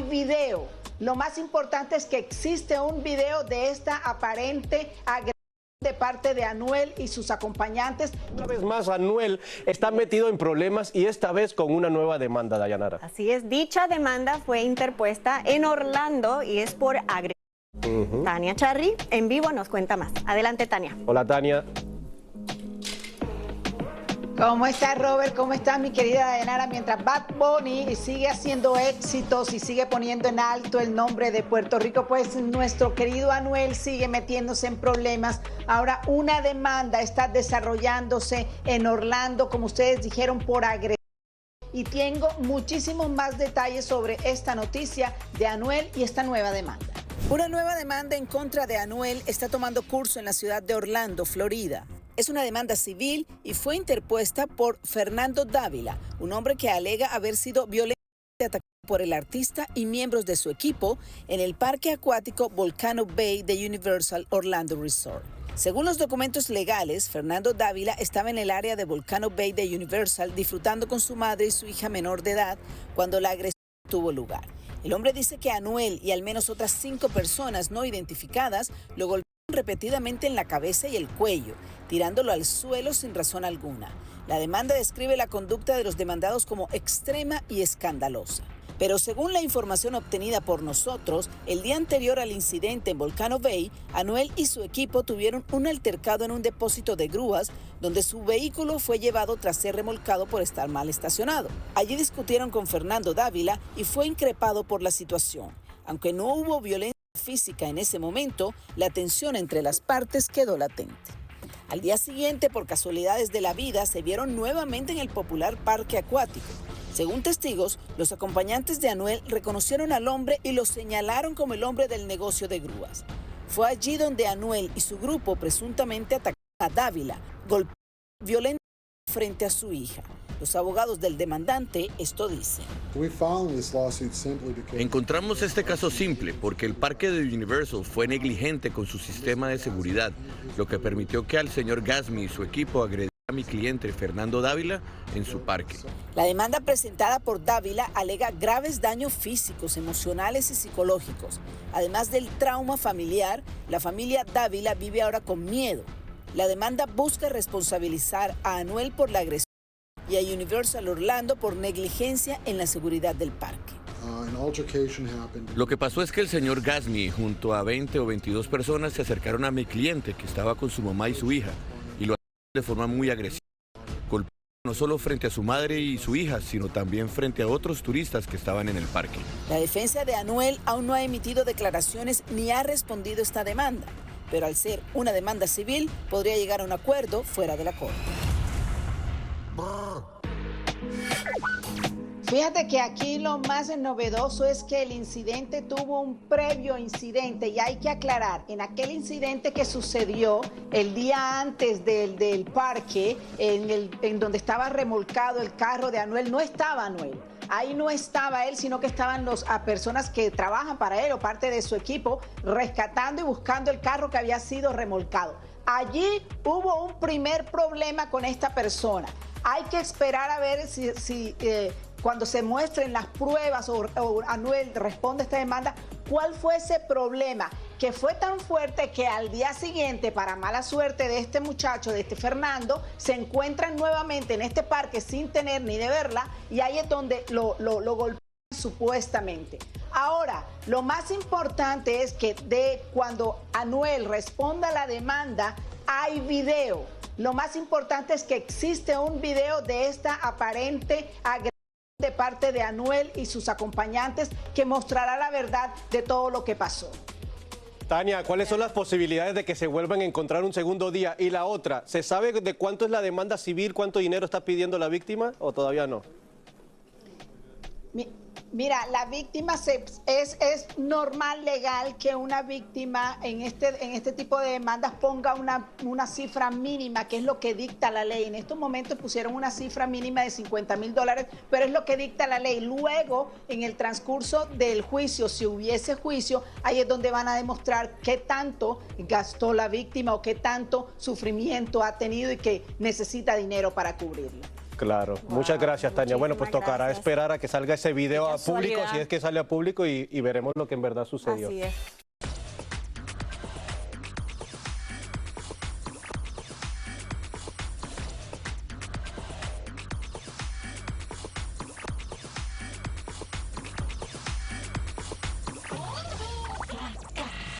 hay video. Lo más importante es que existe un video de esta aparente agresión de parte de Anuel y sus acompañantes. Una vez más, Anuel está metido en problemas y esta vez con una nueva demanda, Dayanara. Así es, dicha demanda fue interpuesta en Orlando y es por agresión. Tania Charri, en vivo, nos cuenta más. Adelante, Tania. Hola, Tania. ¿Cómo está, Robert? ¿Cómo está, mi querida Dayanara? Mientras Bad Bunny sigue haciendo éxitos y sigue poniendo en alto el nombre de Puerto Rico, pues nuestro querido Anuel sigue metiéndose en problemas. Ahora una demanda está desarrollándose en Orlando, como ustedes dijeron, por agresión. Y tengo muchísimos más detalles sobre esta noticia de Anuel y esta nueva demanda. Una nueva demanda en contra de Anuel está tomando curso en la ciudad de Orlando, Florida. Es una demanda civil y fue interpuesta por Fernando Dávila, un hombre que alega haber sido violentamente atacado por el artista y miembros de su equipo en el parque acuático Volcano Bay de Universal Orlando Resort. Según los documentos legales, Fernando Dávila estaba en el área de Volcano Bay de Universal disfrutando con su madre y su hija menor de edad cuando la agresión tuvo lugar. El hombre dice que Anuel y al menos otras 5 personas no identificadas lo golpearon repetidamente en la cabeza y el cuello, tirándolo al suelo sin razón alguna. La demanda describe la conducta de los demandados como extrema y escandalosa. Pero según la información obtenida por nosotros, el día anterior al incidente en Volcano Bay, Anuel y su equipo tuvieron un altercado en un depósito de grúas donde su vehículo fue llevado tras ser remolcado por estar mal estacionado. Allí discutieron con Fernando Dávila y fue increpado por la situación. Aunque no hubo violencia física en ese momento, la tensión entre las partes quedó latente. Al día siguiente, por casualidades de la vida, se vieron nuevamente en el popular parque acuático. Según testigos, los acompañantes de Anuel reconocieron al hombre y lo señalaron como el hombre del negocio de grúas. Fue allí donde Anuel y su grupo presuntamente atacaron a Dávila, golpeando violentamente frente a su hija. Los abogados del demandante esto dicen. Encontramos este caso simple porque el parque de Universal fue negligente con su sistema de seguridad, lo que permitió que al señor Gasmi y su equipo agredieran a mi cliente Fernando Dávila en su parque. La demanda presentada por Dávila alega graves daños físicos, emocionales y psicológicos. Además del trauma familiar, la familia Dávila vive ahora con miedo. La demanda busca responsabilizar a Anuel por la agresión y a Universal Orlando por negligencia en la seguridad del parque. Lo que pasó es que el señor Gasmi junto a 20 o 22 personas se acercaron a mi cliente que estaba con su mamá y su hija y lo hicieron de forma muy agresiva, golpeando no solo frente a su madre y su hija, sino también frente a otros turistas que estaban en el parque. La defensa de Anuel aún no ha emitido declaraciones ni ha respondido esta demanda, pero al ser una demanda civil podría llegar a un acuerdo fuera de la corte. Fíjate que aquí lo más novedoso es que el incidente tuvo un previo incidente y hay que aclarar, en aquel incidente que sucedió el día antes del parque, en donde estaba remolcado el carro de Anuel, no estaba Anuel. Ahí no estaba él, sino que estaban personas que trabajan para él o parte de su equipo rescatando y buscando el carro que había sido remolcado. Allí hubo un primer problema con esta persona. Hay que esperar a ver si cuando se muestren las pruebas o Anuel responde a esta demanda, ¿cuál fue ese problema? Que fue tan fuerte que al día siguiente, para mala suerte de este muchacho, de este Fernando, se encuentran nuevamente en este parque sin tener ni de verla y ahí es donde lo golpean supuestamente. Ahora, lo más importante es que cuando Anuel responda a la demanda, hay video. Lo más importante es que existe un video de esta aparente agresión de parte de Anuel y sus acompañantes que mostrará la verdad de todo lo que pasó. Tania, ¿cuáles son las posibilidades de que se vuelvan a encontrar un segundo día? Y la otra, ¿se sabe de cuánto es la demanda civil, cuánto dinero está pidiendo la víctima o todavía no? Mira, la víctima es normal, legal, que una víctima en este tipo de demandas ponga una cifra mínima, que es lo que dicta la ley. En estos momentos pusieron una cifra mínima de $50,000, pero es lo que dicta la ley. Luego, en el transcurso del juicio, si hubiese juicio, ahí es donde van a demostrar qué tanto gastó la víctima o qué tanto sufrimiento ha tenido y que necesita dinero para cubrirlo. Claro. Muchas gracias, Tania. Bueno, pues tocará gracias. esperar a que salga ese video a público, si es que sale a público, y veremos lo que en verdad sucedió. Así es.